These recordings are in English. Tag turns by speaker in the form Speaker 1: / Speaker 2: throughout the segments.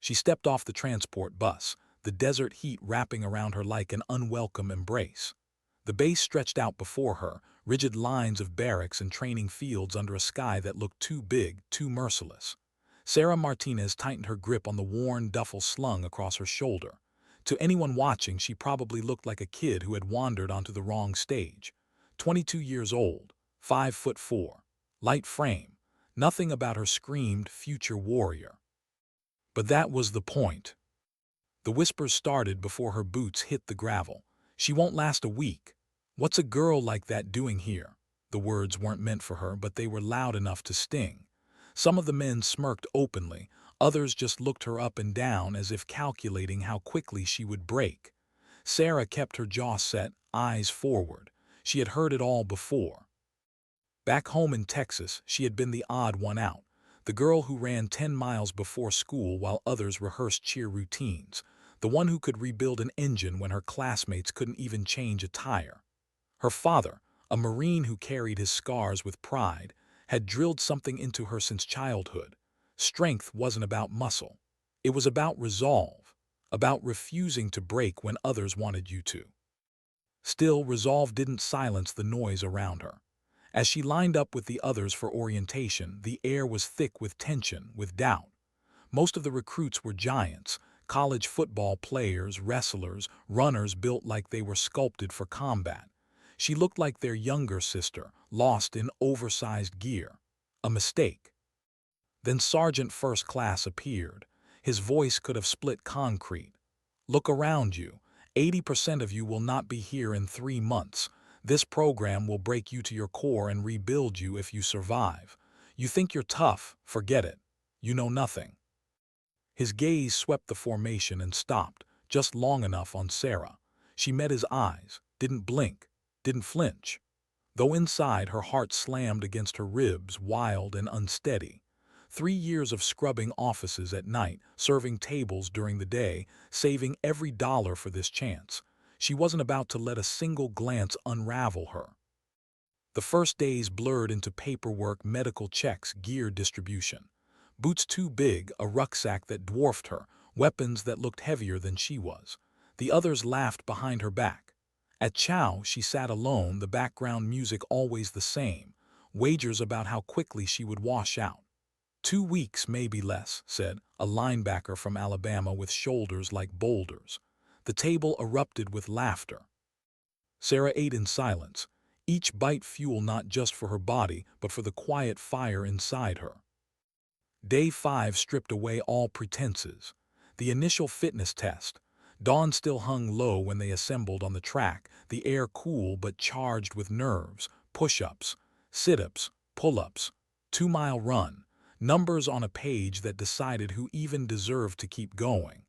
Speaker 1: She stepped off the transport bus, the desert heat wrapping around her like an unwelcome embrace. The base stretched out before her, rigid lines of barracks and training fields under a sky that looked too big, too merciless. Sarah Martinez tightened her grip on the worn duffel slung across her shoulder. To anyone watching, she probably looked like a kid who had wandered onto the wrong stage. 22 years old, 5'4", light frame. Nothing about her screamed future warrior. But that was the point. The whispers started before her boots hit the gravel. She won't last a week. What's a girl like that doing here? The words weren't meant for her, but they were loud enough to sting. Some of the men smirked openly, others just looked her up and down as if calculating how quickly she would break. Sarah kept her jaw set, eyes forward. She had heard it all before. Back home in Texas, she had been the odd one out, the girl who ran 10 miles before school while others rehearsed cheer routines, the one who could rebuild an engine when her classmates couldn't even change a tire. Her father, a Marine who carried his scars with pride, had drilled something into her since childhood. Strength wasn't about muscle. It was about resolve, about refusing to break when others wanted you to. Still, resolve didn't silence the noise around her. As she lined up with the others for orientation, the air was thick with tension, with doubt. Most of the recruits were giants, college football players, wrestlers, runners built like they were sculpted for combat. She looked like their younger sister, lost in oversized gear. A mistake. Then Sergeant First Class appeared. His voice could have split concrete. Look around you. 80% of you will not be here in 3 months. This program will break you to your core and rebuild you if you survive. You think you're tough, forget it. You know nothing. His gaze swept the formation and stopped, just long enough on Sarah. She met his eyes, didn't blink, didn't flinch. Though inside her heart slammed against her ribs, wild and unsteady. 3 years of scrubbing offices at night, serving tables during the day, saving every dollar for this chance. She wasn't about to let a single glance unravel her. The first days blurred into paperwork, medical checks, gear distribution. Boots too big, a rucksack that dwarfed her, weapons that looked heavier than she was. The others laughed behind her back. At chow, she sat alone, the background music always the same, wagers about how quickly she would wash out. 2 weeks, maybe less, said a linebacker from Alabama with shoulders like boulders. The table erupted with laughter. Sarah ate in silence, each bite fuel not just for her body, but for the quiet fire inside her. Day 5 stripped away all pretenses. The initial fitness test. Dawn still hung low when they assembled on the track, the air cool but charged with nerves, push-ups, sit-ups, pull-ups, 2-mile run, numbers on a page that decided who even deserved to keep going.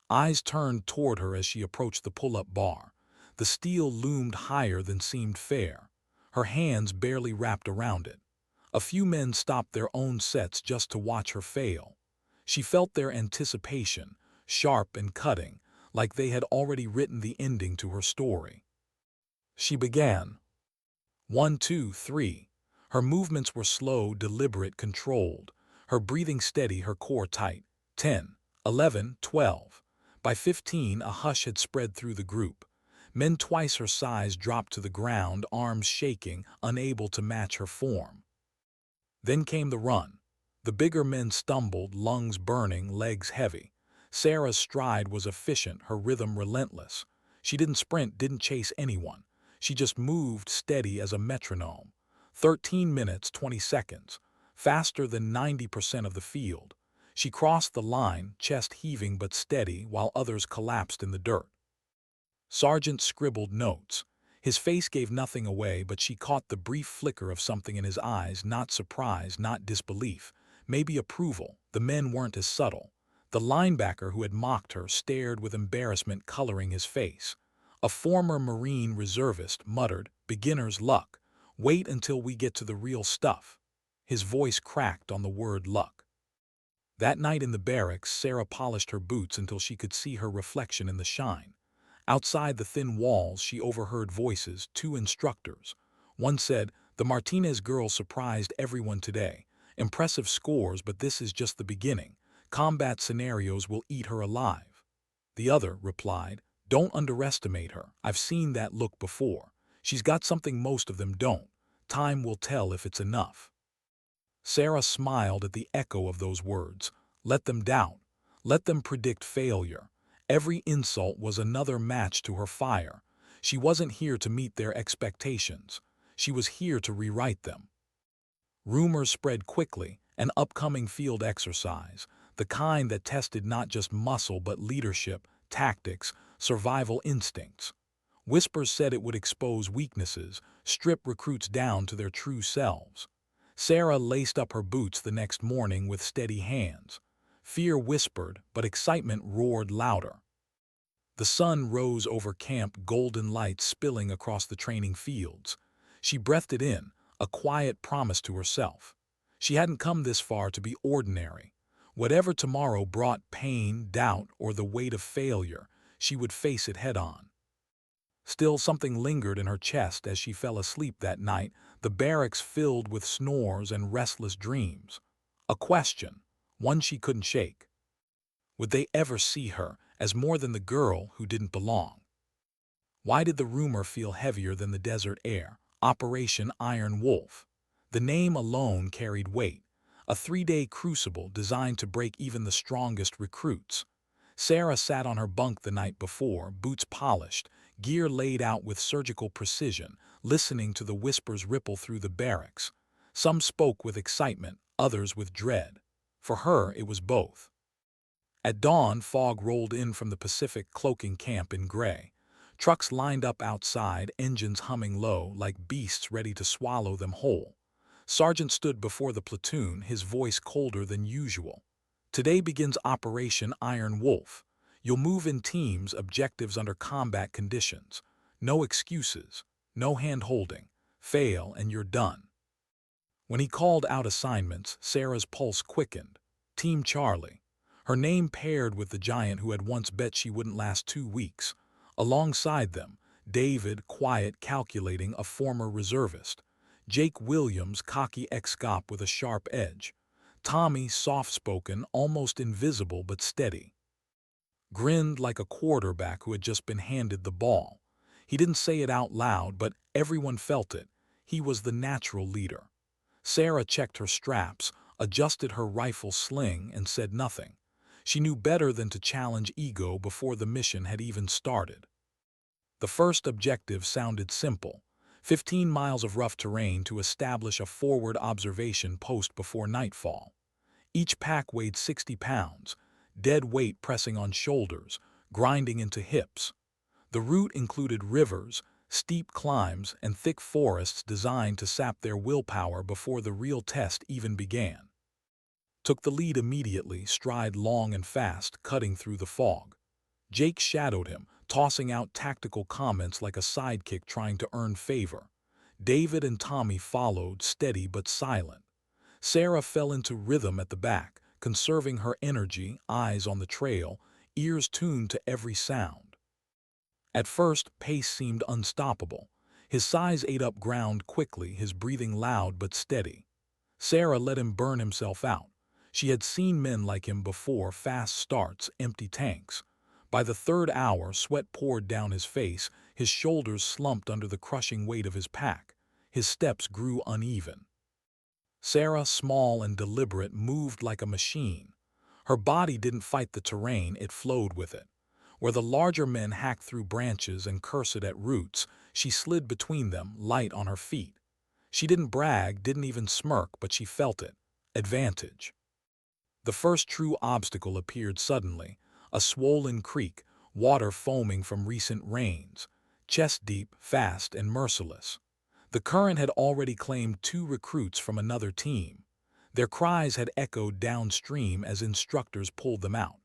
Speaker 1: Eyes turned toward her as she approached the pull-up bar. The steel loomed higher than seemed fair. Her hands barely wrapped around it. A few men stopped their own sets just to watch her fail. She felt their anticipation, sharp and cutting, like they had already written the ending to her story. She began. 1, 2, 3. Her movements were slow, deliberate, controlled. Her breathing steady, her core tight. 10, 11, 12. By 15, a hush had spread through the group. Men twice her size dropped to the ground, arms shaking, unable to match her form. Then came the run. The bigger men stumbled, lungs burning, legs heavy. Sarah's stride was efficient, her rhythm relentless. She didn't sprint, didn't chase anyone. She just moved steady as a metronome. 13 minutes, 20 seconds. Faster than 90% of the field. She crossed the line, chest heaving but steady, while others collapsed in the dirt. Sergeant scribbled notes. His face gave nothing away, but she caught the brief flicker of something in his eyes, not surprise, not disbelief, maybe approval. The men weren't as subtle. The linebacker who had mocked her stared with embarrassment coloring his face. A former Marine reservist muttered, "Beginner's luck. Wait until we get to the real stuff." His voice cracked on the word luck. That night in the barracks, Sarah polished her boots until she could see her reflection in the shine. Outside the thin walls, she overheard voices, 2 instructors. One said, "The Martinez girl surprised everyone today. Impressive scores, but this is just the beginning. Combat scenarios will eat her alive. The other replied, "Don't underestimate her. I've seen that look before. She's got something most of them don't. Time will tell if it's enough." Sarah smiled at the echo of those words. Let them doubt. Let them predict failure. Every insult was another match to her fire. She wasn't here to meet their expectations. She was here to rewrite them. Rumors spread quickly, an upcoming field exercise, the kind that tested not just muscle but leadership, tactics, survival instincts. Whispers said it would expose weaknesses, strip recruits down to their true selves. Sarah laced up her boots the next morning with steady hands. Fear whispered, but excitement roared louder. The sun rose over camp, golden light spilling across the training fields. She breathed it in, a quiet promise to herself. She hadn't come this far to be ordinary. Whatever tomorrow brought, pain, doubt, or the weight of failure, she would face it head-on. Still, something lingered in her chest as she fell asleep that night, the barracks filled with snores and restless dreams. A question, one she couldn't shake. Would they ever see her as more than the girl who didn't belong? Why did the rumor feel heavier than the desert air? Operation Iron Wolf. The name alone carried weight, a 3-day crucible designed to break even the strongest recruits. Sarah sat on her bunk the night before, boots polished, gear laid out with surgical precision, listening to the whispers ripple through the barracks. Some spoke with excitement, others with dread. For her, it was both. At dawn, fog rolled in from the Pacific, cloaking camp in gray. Trucks lined up outside, engines humming low, like beasts ready to swallow them whole. Sergeant stood before the platoon, his voice colder than usual. "Today begins Operation Iron Wolf. You'll move in teams, objectives under combat conditions. No excuses, no hand-holding. Fail and you're done." When he called out assignments, Sarah's pulse quickened. Team Charlie. Her name paired with the giant who had once bet she wouldn't last 2 weeks. Alongside them, David, quiet, calculating, a former reservist. Jake Williams, cocky ex-cop with a sharp edge. Tommy, soft-spoken, almost invisible but steady. Grinned like a quarterback who had just been handed the ball. He didn't say it out loud, but everyone felt it. He was the natural leader. Sarah checked her straps, adjusted her rifle sling, and said nothing. She knew better than to challenge ego before the mission had even started. The first objective sounded simple: 15 miles of rough terrain to establish a forward observation post before nightfall. Each pack weighed 60 pounds, dead weight pressing on shoulders, grinding into hips. The route included rivers, steep climbs, and thick forests designed to sap their willpower before the real test even began. Took the lead immediately, stride long and fast, cutting through the fog. Jake shadowed him, tossing out tactical comments like a sidekick trying to earn favor. David and Tommy followed, steady but silent. Sarah fell into rhythm at the back, conserving her energy, eyes on the trail, ears tuned to every sound. At first, pace seemed unstoppable. His size ate up ground quickly, his breathing loud but steady. Sarah let him burn himself out. She had seen men like him before: fast starts, empty tanks. By the 3rd hour, sweat poured down his face, his shoulders slumped under the crushing weight of his pack. His steps grew uneven. Sarah, small and deliberate, moved like a machine. Her body didn't fight the terrain, it flowed with it. Where the larger men hacked through branches and cursed at roots, she slid between them, light on her feet. She didn't brag, didn't even smirk, but she felt it. Advantage. The first true obstacle appeared suddenly: a swollen creek, water foaming from recent rains. Chest-deep, fast, and merciless. The current had already claimed 2 recruits from another team. Their cries had echoed downstream as instructors pulled them out.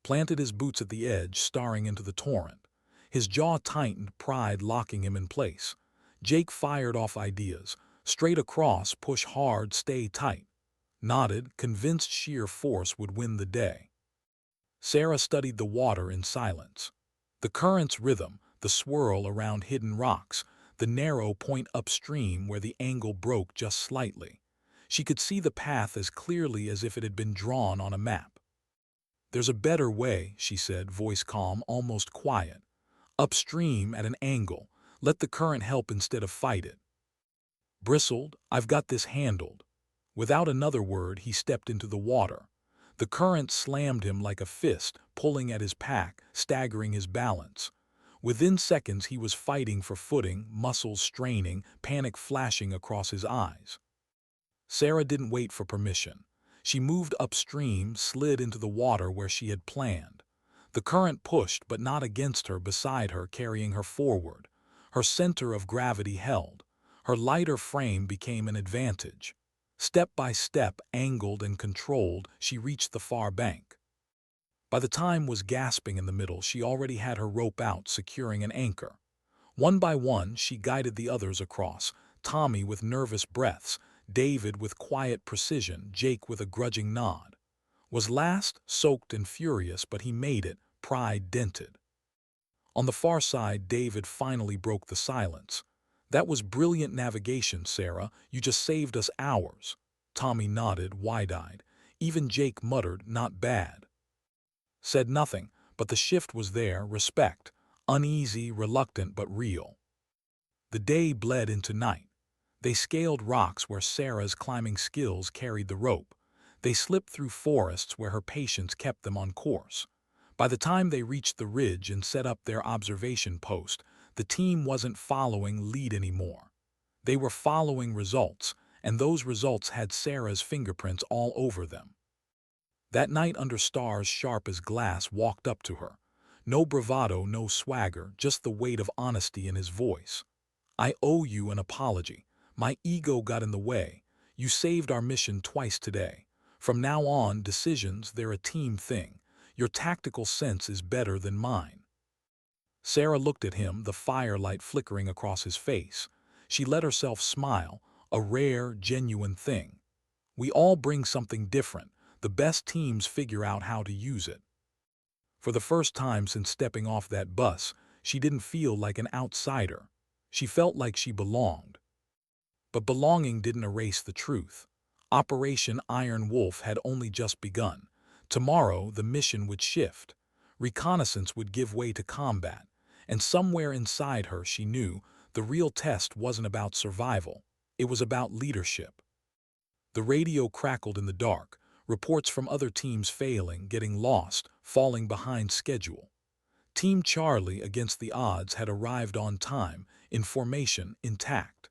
Speaker 1: Planted his boots at the edge, staring into the torrent. His jaw tightened, pride locking him in place. Jake fired off ideas. Straight across, push hard, stay tight. Nodded, convinced sheer force would win the day. Sarah studied the water in silence. The current's rhythm, the swirl around hidden rocks, the narrow point upstream where the angle broke just slightly. She could see the path as clearly as if it had been drawn on a map. "There's a better way," she said, voice calm, almost quiet. "Upstream at an angle. Let the current help instead of fight it." Bristled, "I've got this handled." Without another word, he stepped into the water. The current slammed him like a fist, pulling at his pack, staggering his balance. Within seconds, he was fighting for footing, muscles straining, panic flashing across his eyes. Sarah didn't wait for permission. She moved upstream, slid into the water where she had planned. The current pushed, but not against her, beside her, carrying her forward. Her center of gravity held. Her lighter frame became an advantage. Step by step, angled and controlled, she reached the far bank. By the time was gasping in the middle, she already had her rope out, securing an anchor. One by one, she guided the others across, Tommy with nervous breaths, David with quiet precision, Jake with a grudging nod. Was last, soaked and furious, but he made it, pride dented. On the far side, David finally broke the silence. "That was brilliant navigation, Sarah. You just saved us hours." Tommy nodded, wide-eyed. Even Jake muttered, "Not bad." Said nothing, but the shift was there, respect. Uneasy, reluctant, but real. The day bled into night. They scaled rocks where Sarah's climbing skills carried the rope. They slipped through forests where her patience kept them on course. By the time they reached the ridge and set up their observation post, the team wasn't following lead anymore. They were following results, and those results had Sarah's fingerprints all over them. That night, under stars sharp as glass, walked up to her. No bravado, no swagger, just the weight of honesty in his voice. "I owe you an apology. My ego got in the way. You saved our mission twice today. From now on, decisions, they're a team thing. Your tactical sense is better than mine." Sarah looked at him, the firelight flickering across his face. She let herself smile, a rare, genuine thing. "We all bring something different. The best teams figure out how to use it." For the first time since stepping off that bus, she didn't feel like an outsider. She felt like she belonged. But belonging didn't erase the truth. Operation Iron Wolf had only just begun. Tomorrow, the mission would shift. Reconnaissance would give way to combat. And somewhere inside her, she knew the real test wasn't about survival. It was about leadership. The radio crackled in the dark. Reports from other teams failing, getting lost, falling behind schedule. Team Charlie, against the odds, had arrived on time, in formation, intact.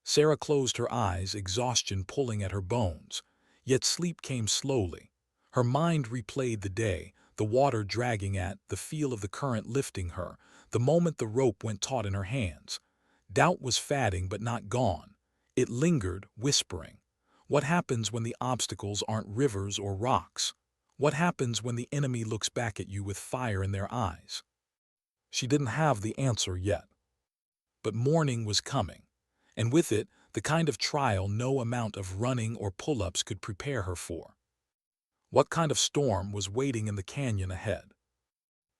Speaker 1: Sarah closed her eyes, exhaustion pulling at her bones. Yet sleep came slowly. Her mind replayed the day, the water dragging at, the feel of the current lifting her, the moment the rope went taut in her hands. Doubt was fading but not gone. It lingered, whispering. What happens when the obstacles aren't rivers or rocks? What happens when the enemy looks back at you with fire in their eyes? She didn't have the answer yet. But morning was coming, and with it, the kind of trial no amount of running or pull-ups could prepare her for. What kind of storm was waiting in the canyon ahead?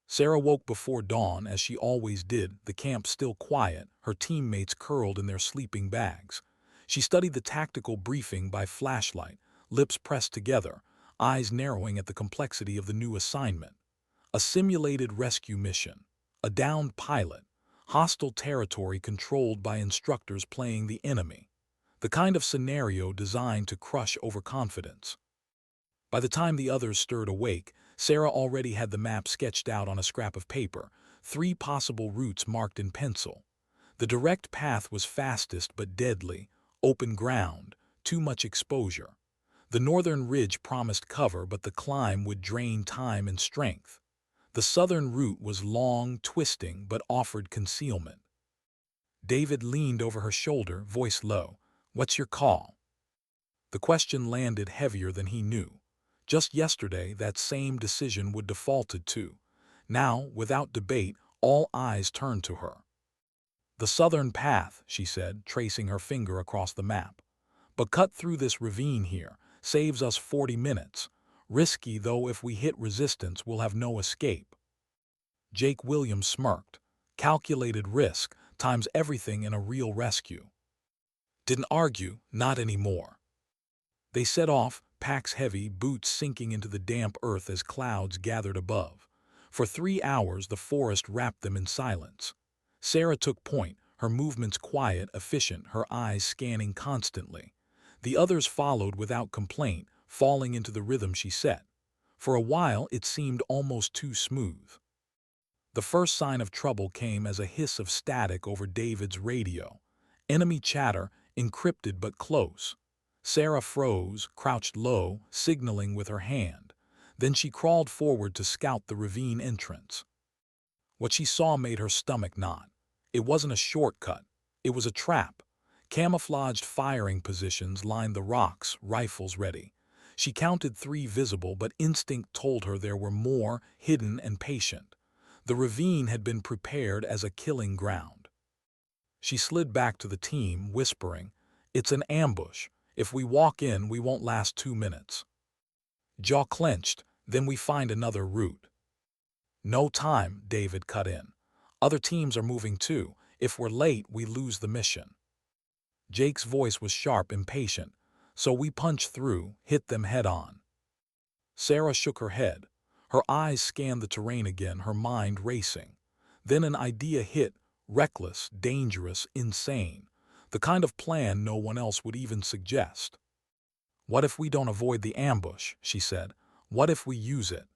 Speaker 1: Sarah woke before dawn, as she always did, the camp still quiet, her teammates curled in their sleeping bags. She studied the tactical briefing by flashlight, lips pressed together, eyes narrowing at the complexity of the new assignment. A simulated rescue mission, a downed pilot, hostile territory controlled by instructors playing the enemy. The kind of scenario designed to crush overconfidence. By the time the others stirred awake, Sarah already had the map sketched out on a scrap of paper, 3 possible routes marked in pencil. The direct path was fastest but deadly, open ground, too much exposure. The northern ridge promised cover, but the climb would drain time and strength. The southern route was long, twisting, but offered concealment. David leaned over her shoulder, voice low. "What's your call?" The question landed heavier than he knew. Just yesterday, that same decision would defaulted to. Now, without debate, all eyes turned to her. "The southern path," she said, tracing her finger across the map. "But cut through this ravine here. Saves us 40 minutes. Risky, though. If we hit resistance, we'll have no escape." Jake Williams smirked. Calculated risk times everything in a real rescue. Didn't argue, not anymore. They set off, packs heavy, boots sinking into the damp earth as clouds gathered above. For 3 hours the forest wrapped them in silence. Sarah took point, her movements quiet, efficient, her eyes scanning constantly. The others followed without complaint, falling into the rhythm she set. For a while it seemed almost too smooth. The first sign of trouble came as a hiss of static over David's radio. Enemy chatter, encrypted but close. Sarah froze, crouched low, signaling with her hand. Then she crawled forward to scout the ravine entrance. What she saw made her stomach knot. It wasn't a shortcut. It was a trap. Camouflaged firing positions lined the rocks, rifles ready. She counted 3 visible, but instinct told her there were more, hidden and patient. The ravine had been prepared as a killing ground. She slid back to the team, whispering, "It's an ambush. If we walk in, we won't last 2 minutes." Jaw clenched, "Then we find another route." "No time," David cut in. "Other teams are moving too. If we're late, we lose the mission." Jake's voice was sharp, impatient. "So we punch through, hit them head on." Sarah shook her head. Her eyes scanned the terrain again, her mind racing. Then an idea hit, reckless, dangerous, insane. The kind of plan no one else would even suggest. "What if we don't avoid the ambush?" she said. "What if we use it?"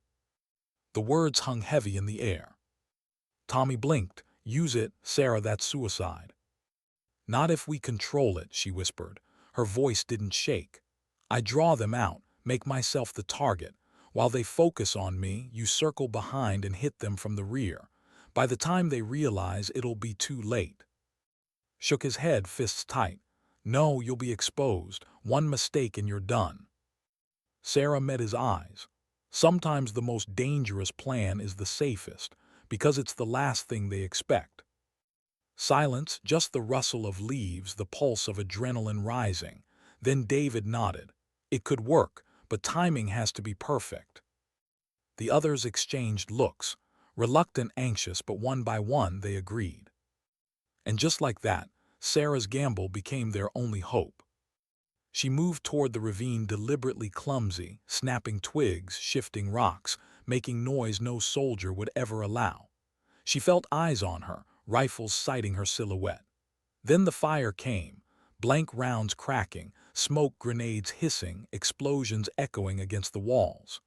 Speaker 1: The words hung heavy in the air. Tommy blinked. "Use it, Sarah, that's suicide." "Not if we control it," she whispered. Her voice didn't shake. "I draw them out, make myself the target. While they focus on me, you circle behind and hit them from the rear. By the time they realize, it'll be too late." Shook his head, fists tight. "No, you'll be exposed. One mistake and you're done." Sarah met his eyes. Sometimes the most dangerous plan is the safest, because it's the last thing they expect. Silence, just the rustle of leaves, the pulse of adrenaline rising. Then David nodded. "It could work, but timing has to be perfect." The others exchanged looks, reluctant, anxious, but one by one they agreed. And just like that, Sarah's gamble became their only hope. She moved toward the ravine, deliberately clumsy, snapping twigs, shifting rocks, making noise no soldier would ever allow. She felt eyes on her, rifles sighting her silhouette. Then the fire came, blank rounds cracking, smoke grenades hissing, explosions echoing against the walls.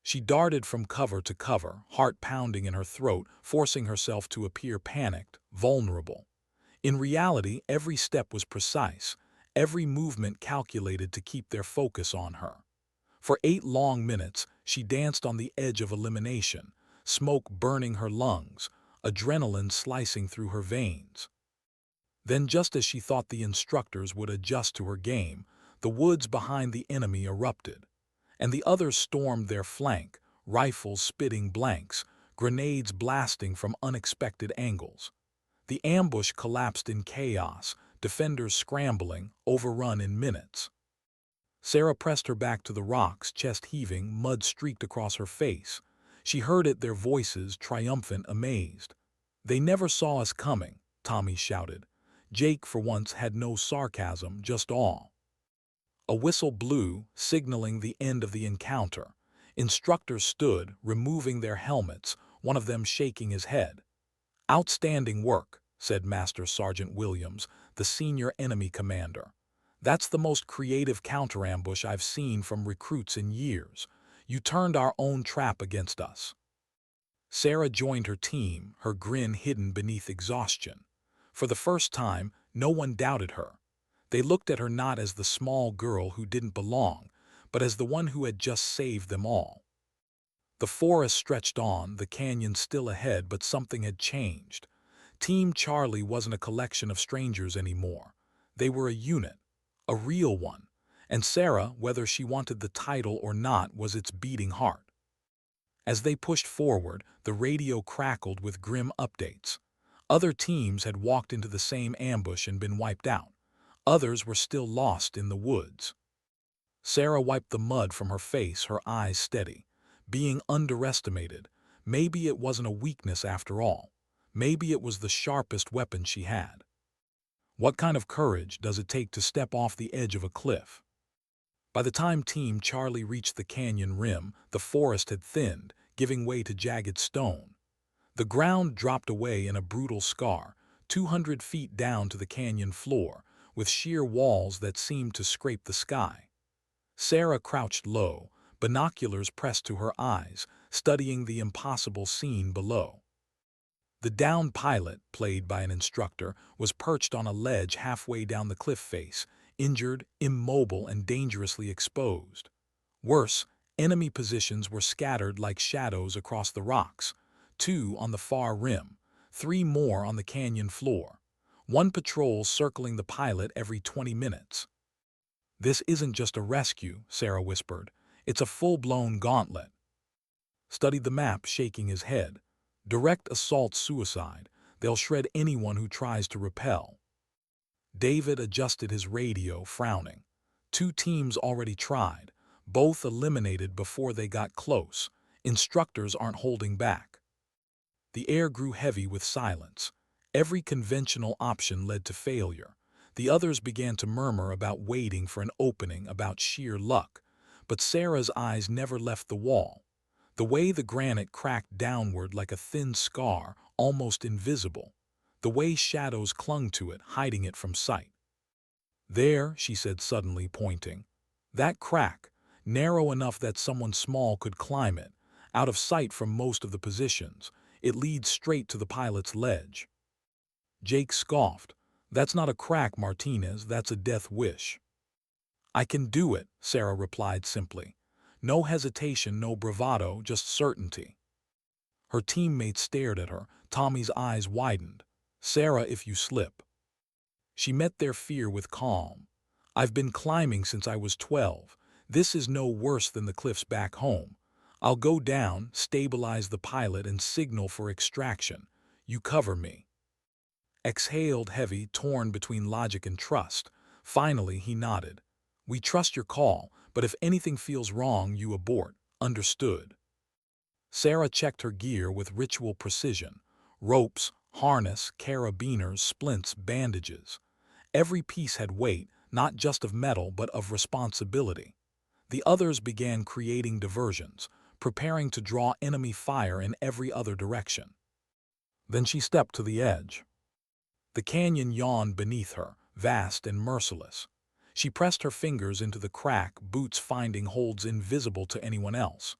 Speaker 1: She darted from cover to cover, heart pounding in her throat, forcing herself to appear panicked, vulnerable. In reality, every step was precise, every movement calculated to keep their focus on her. For 8 long minutes, she danced on the edge of elimination, smoke burning her lungs, adrenaline slicing through her veins. Then, just as she thought the instructors would adjust to her game, the woods behind the enemy erupted. And the others stormed their flank, rifles spitting blanks, grenades blasting from unexpected angles. The ambush collapsed in chaos, defenders scrambling, overrun in minutes. Sarah pressed her back to the rocks, chest heaving, mud streaked across her face. She heard it, their voices, triumphant, amazed. "They never saw us coming," Tommy shouted. Jake, for once, had no sarcasm, just awe. A whistle blew, signaling the end of the encounter. Instructors stood, removing their helmets, one of them shaking his head. "Outstanding work," said Master Sergeant Williams, the senior enemy commander. "That's the most creative counterambush I've seen from recruits in years. You turned our own trap against us." Sarah joined her team, her grin hidden beneath exhaustion. For the first time, no one doubted her. They looked at her not as the small girl who didn't belong, but as the one who had just saved them all. The forest stretched on, the canyon still ahead, but something had changed. Team Charlie wasn't a collection of strangers anymore. They were a unit, a real one, and Sarah, whether she wanted the title or not, was its beating heart. As they pushed forward, the radio crackled with grim updates. Other teams had walked into the same ambush and been wiped out. Others were still lost in the woods. Sarah wiped the mud from her face, her eyes steady. Being underestimated, maybe it wasn't a weakness after all. Maybe it was the sharpest weapon she had. What kind of courage does it take to step off the edge of a cliff? By the time Team Charlie reached the canyon rim, the forest had thinned, giving way to jagged stone. The ground dropped away in a brutal scar, 200 feet down to the canyon floor, with sheer walls that seemed to scrape the sky. Sarah crouched low, binoculars pressed to her eyes, studying the impossible scene below. The downed pilot, played by an instructor, was perched on a ledge halfway down the cliff face, injured, immobile, and dangerously exposed. Worse, enemy positions were scattered like shadows across the rocks, 2 on the far rim, 3 more on the canyon floor, 1 patrol circling the pilot every 20 minutes. "This isn't just a rescue," Sarah whispered. "It's a full-blown gauntlet." Studied the map, shaking his head. "Direct assault suicide. They'll shred anyone who tries to repel." David adjusted his radio, frowning. 2 teams already tried, both eliminated before they got close. Instructors aren't holding back. The air grew heavy with silence. Every conventional option led to failure. The others began to murmur about waiting for an opening, about sheer luck. But Sarah's eyes never left the wall. The way the granite cracked downward like a thin scar, almost invisible. The way shadows clung to it, hiding it from sight. "There," she said suddenly, pointing. "That crack, narrow enough that someone small could climb it, out of sight from most of the positions. It leads straight to the pilot's ledge." Jake scoffed. "That's not a crack, Martinez, that's a death wish." "I can do it," Sarah replied simply. No hesitation, no bravado, just certainty. Her teammates stared at her. Tommy's eyes widened. "Sarah, if you slip." She met their fear with calm. "I've been climbing since I was 12. This is no worse than the cliffs back home. I'll go down, stabilize the pilot, and signal for extraction. You cover me." Exhaled heavy, torn between logic and trust. Finally, he nodded. "We trust your call, but if anything feels wrong, you abort. Understood." Sarah checked her gear with ritual precision. Ropes, harness, carabiners, splints, bandages. Every piece had weight, not just of metal but of responsibility. The others began creating diversions, preparing to draw enemy fire in every other direction. Then she stepped to the edge. The canyon yawned beneath her, vast and merciless. She pressed her fingers into the crack, boots finding holds invisible to anyone else.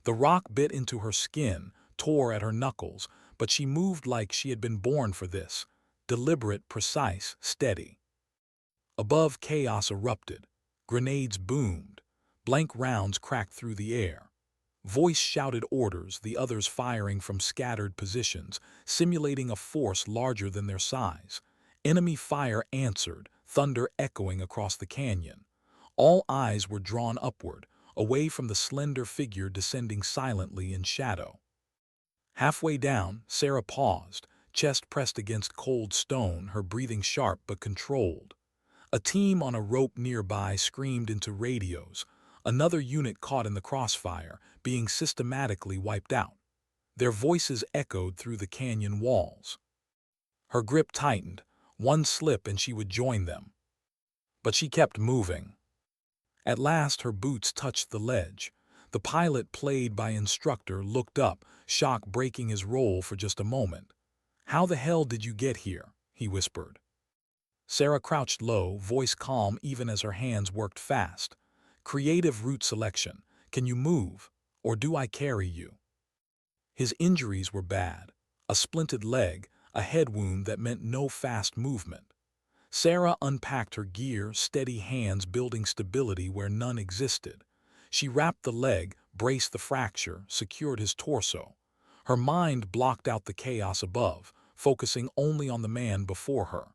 Speaker 1: The rock bit into her skin, tore at her knuckles, but she moved like she had been born for this, deliberate, precise, steady. Above, chaos erupted. Grenades boomed. Blank rounds cracked through the air. Voice shouted orders, the others firing from scattered positions, simulating a force larger than their size. Enemy fire answered, thunder echoing across the canyon. All eyes were drawn upward, away from the slender figure descending silently in shadow. Halfway down, Sarah paused, chest pressed against cold stone, her breathing sharp but controlled. A team on a rope nearby screamed into radios. Another unit caught in the crossfire, being systematically wiped out. Their voices echoed through the canyon walls. Her grip tightened. One slip and she would join them. But she kept moving. At last her boots touched the ledge. The pilot, played by instructor, looked up, shock breaking his role for just a moment. "How the hell did you get here?" he whispered. Sarah crouched low, voice calm even as her hands worked fast. "Creative route selection. Can you move? Or do I carry you?" His injuries were bad. A splinted leg, a head wound that meant no fast movement. Sarah unpacked her gear, steady hands building stability where none existed. She wrapped the leg, braced the fracture, secured his torso. Her mind blocked out the chaos above, focusing only on the man before her.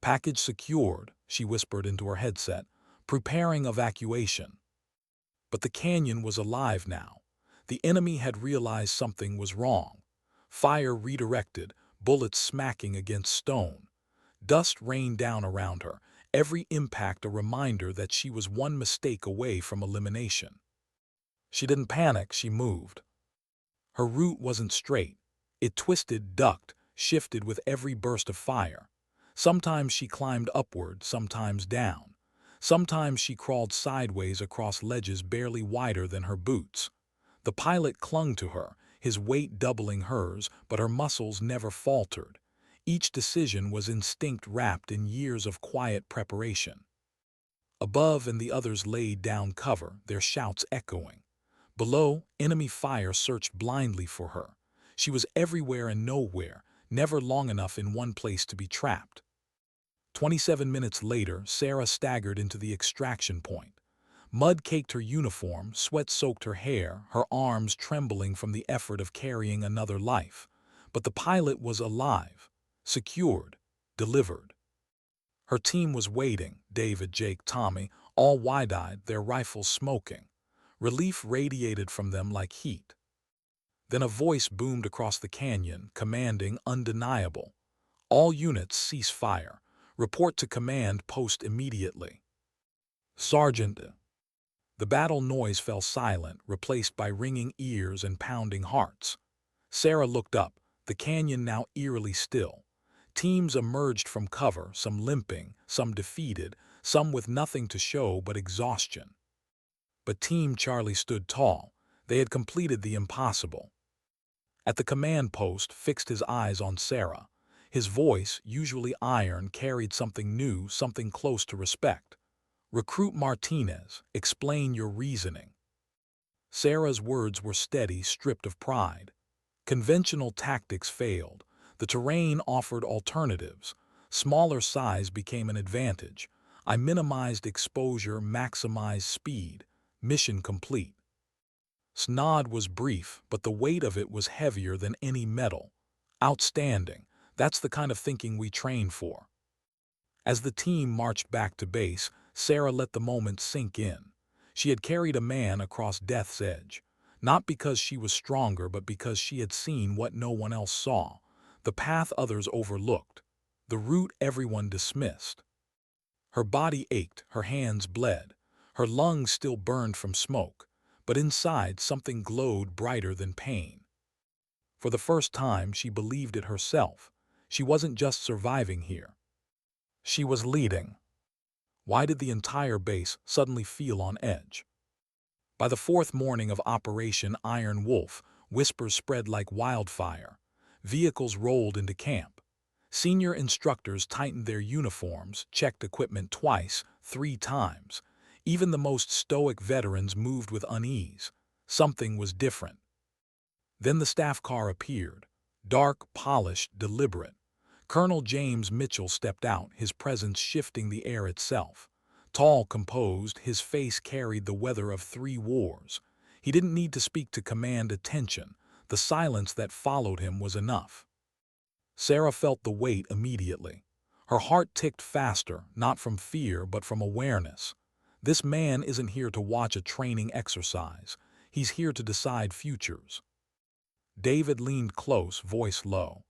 Speaker 1: "Package secured," she whispered into her headset, "preparing evacuation." But the canyon was alive now. The enemy had realized something was wrong. Fire redirected, bullets smacking against stone. Dust rained down around her, every impact a reminder that she was one mistake away from elimination. She didn't panic, she moved. Her route wasn't straight. It twisted, ducked, shifted with every burst of fire. Sometimes she climbed upward, sometimes down. Sometimes she crawled sideways across ledges barely wider than her boots. The pilot clung to her, his weight doubling hers, but her muscles never faltered. Each decision was instinct wrapped in years of quiet preparation. Above and the others laid down cover, their shouts echoing. Below, enemy fire searched blindly for her. She was everywhere and nowhere, never long enough in one place to be trapped. 27 minutes later, Sarah staggered into the extraction point. Mud caked her uniform, sweat soaked her hair, her arms trembling from the effort of carrying another life. But the pilot was alive, secured, delivered. Her team was waiting, David, Jake, Tommy, all wide-eyed, their rifles smoking. Relief radiated from them like heat. Then a voice boomed across the canyon, commanding undeniable. All units cease fire. Report to command post immediately. Sergeant. The battle noise fell silent, replaced by ringing ears and pounding hearts. Sarah looked up, the canyon now eerily still. Teams emerged from cover, some limping, some defeated, some with nothing to show but exhaustion. But Team Charlie stood tall. They had completed the impossible. At the command post, fixed his eyes on Sarah. His voice, usually iron, carried something new, something close to respect. Recruit Martinez, explain your reasoning. Sarah's words were steady, stripped of pride. Conventional tactics failed. The terrain offered alternatives. Smaller size became an advantage. I minimized exposure, maximized speed. Mission complete. Snod was brief, but the weight of it was heavier than any medal. Outstanding. That's the kind of thinking we train for. As the team marched back to base, Sarah let the moment sink in. She had carried a man across death's edge. Not because she was stronger, but because she had seen what no one else saw. The path others overlooked. The route everyone dismissed. Her body ached, her hands bled. Her lungs still burned from smoke. But inside, something glowed brighter than pain. For the first time, she believed it herself. She wasn't just surviving here. She was leading. Why did the entire base suddenly feel on edge? By the fourth morning of Operation Iron Wolf, whispers spread like wildfire. Vehicles rolled into camp. Senior instructors tightened their uniforms, checked equipment twice, 3 times. Even the most stoic veterans moved with unease. Something was different. Then the staff car appeared. Dark, polished, deliberate. Colonel James Mitchell stepped out, his presence shifting the air itself. Tall, composed, his face carried the weather of 3 wars. He didn't need to speak to command attention. The silence that followed him was enough. Sarah felt the weight immediately. Her heart ticked faster, not from fear but from awareness. This man isn't here to watch a training exercise. He's here to decide futures. David leaned close, voice low.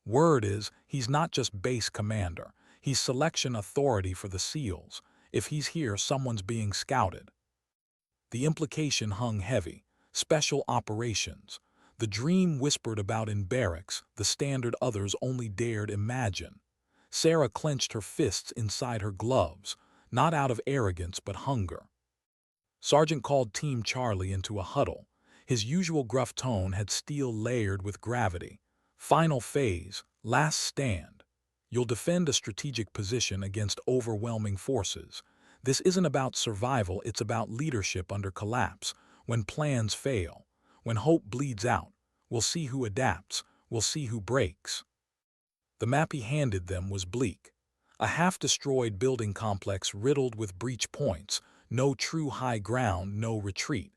Speaker 1: Word is, he's not just base commander. He's selection authority for the SEALs. If he's here, someone's being scouted. The implication hung heavy. Special operations. The dream whispered about in barracks, the standard others only dared imagine. Sarah clenched her fists inside her gloves, not out of arrogance but hunger. Sergeant called Team Charlie into a huddle. His usual gruff tone had steel layered with gravity. Final phase, last stand. You'll defend a strategic position against overwhelming forces. This isn't about survival, it's about leadership under collapse. When plans fail, when hope bleeds out, we'll see who adapts, we'll see who breaks. The map he handed them was bleak. A half-destroyed building complex riddled with breach points, no true high ground, no retreat.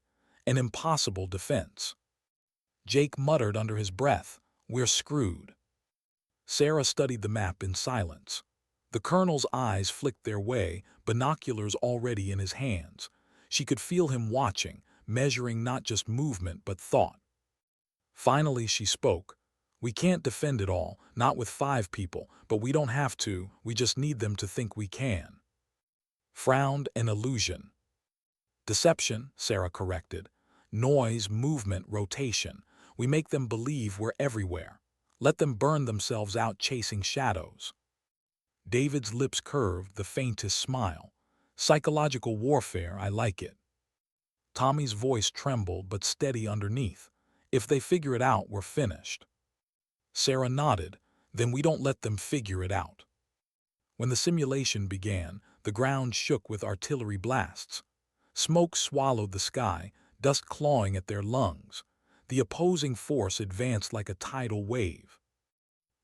Speaker 1: An impossible defense. Jake muttered under his breath, "We're screwed." Sarah studied the map in silence. The colonel's eyes flicked their way, binoculars already in his hands. She could feel him watching, measuring not just movement but thought. Finally she spoke. "We can't defend it all, not with 5 people, but we don't have to, we just need them to think we can." Frowned, an illusion. "Deception," Sarah corrected. "Noise, movement, rotation. We make them believe we're everywhere. Let them burn themselves out chasing shadows." David's lips curved, the faintest smile. Psychological warfare, I like it. Tommy's voice trembled but steady underneath. If they figure it out, we're finished. Sarah nodded. Then we don't let them figure it out. When the simulation began, the ground shook with artillery blasts. Smoke swallowed the sky, dust clawing at their lungs. The opposing force advanced like a tidal wave.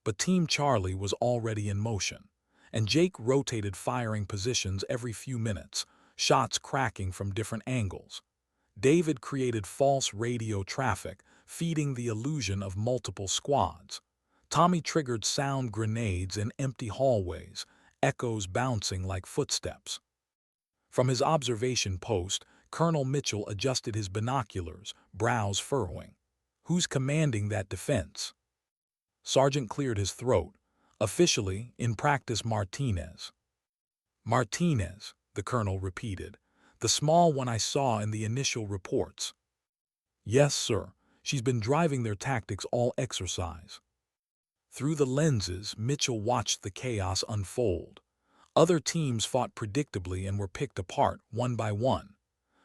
Speaker 1: But Team Charlie was already in motion, and Jake rotated firing positions every few minutes, shots cracking from different angles. David created false radio traffic, feeding the illusion of multiple squads. Tommy triggered sound grenades in empty hallways, echoes bouncing like footsteps. From his observation post, Colonel Mitchell adjusted his binoculars, brows furrowing. Who's commanding that defense? Sergeant cleared his throat. Officially, in practice, Martinez. Martinez, the colonel repeated. The small one I saw in the initial reports. Yes, sir. She's been driving their tactics all exercise. Through the lenses, Mitchell watched the chaos unfold. Other teams fought predictably and were picked apart one by one.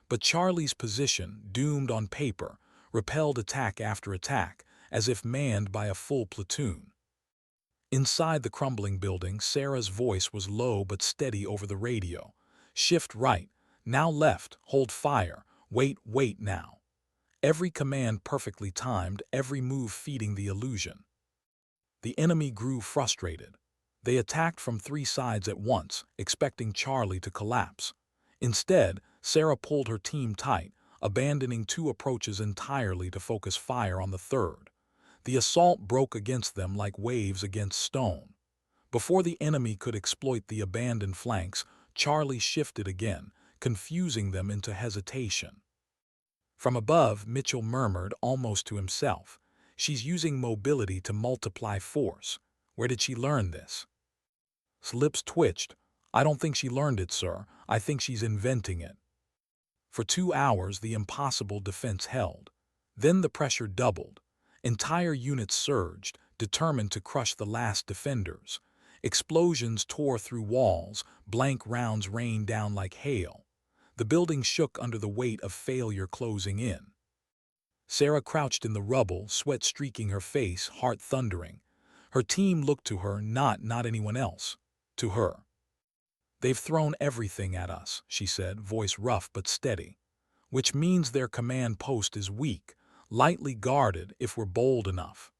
Speaker 1: But Charlie's position, doomed on paper, repelled attack after attack, as if manned by a full platoon. Inside the crumbling building, Sarah's voice was low but steady over the radio. Shift right, now left, hold fire, wait now. Every command perfectly timed, every move feeding the illusion. The enemy grew frustrated. They attacked from 3 sides at once, expecting Charlie to collapse. Instead, Sarah pulled her team tight, abandoning 2 approaches entirely to focus fire on the third. The assault broke against them like waves against stone. Before the enemy could exploit the abandoned flanks, Charlie shifted again, confusing them into hesitation. From above, Mitchell murmured almost to himself, "She's using mobility to multiply force. Where did she learn this?" His lips twitched. "I don't think she learned it, sir. I think she's inventing it." For 2 hours, the impossible defense held. Then the pressure doubled. Entire units surged, determined to crush the last defenders. Explosions tore through walls, blank rounds rained down like hail. The building shook under the weight of failure closing in. Sarah crouched in the rubble, sweat streaking her face, heart thundering. Her team looked to her, not anyone else. To her. "They've thrown everything at us," she said, voice rough but steady. "Which means their command post is weak, lightly guarded if we're bold enough.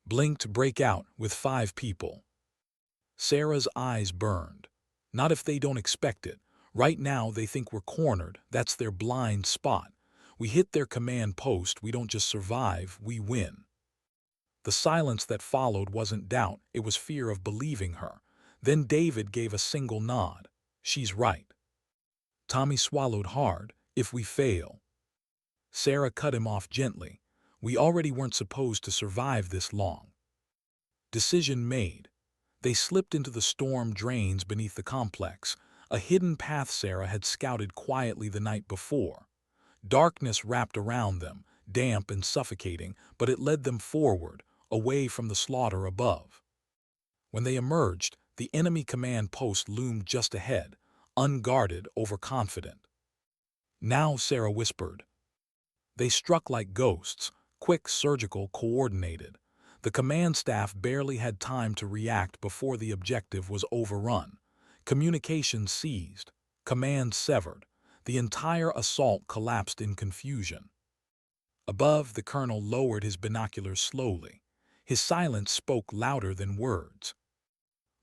Speaker 1: Blink to break out with 5 people." Sarah's eyes burned. "Not if they don't expect it. Right now they think we're cornered. That's their blind spot. We hit their command post, we don't just survive, we win." The silence that followed wasn't doubt, it was fear of believing her. Then David gave a single nod. "She's right." Tommy swallowed hard. "If we fail." Sarah cut him off gently. "We already weren't supposed to survive this long." Decision made. They slipped into the storm drains beneath the complex, a hidden path Sarah had scouted quietly the night before. Darkness wrapped around them, damp and suffocating, but it led them forward, away from the slaughter above. When they emerged, the enemy command post loomed just ahead, unguarded, overconfident. "Now," Sarah whispered. They struck like ghosts, quick, surgical, coordinated. The command staff barely had time to react before the objective was overrun. Communication seized, commands severed. The entire assault collapsed in confusion. Above, the colonel lowered his binoculars slowly. His silence spoke louder than words.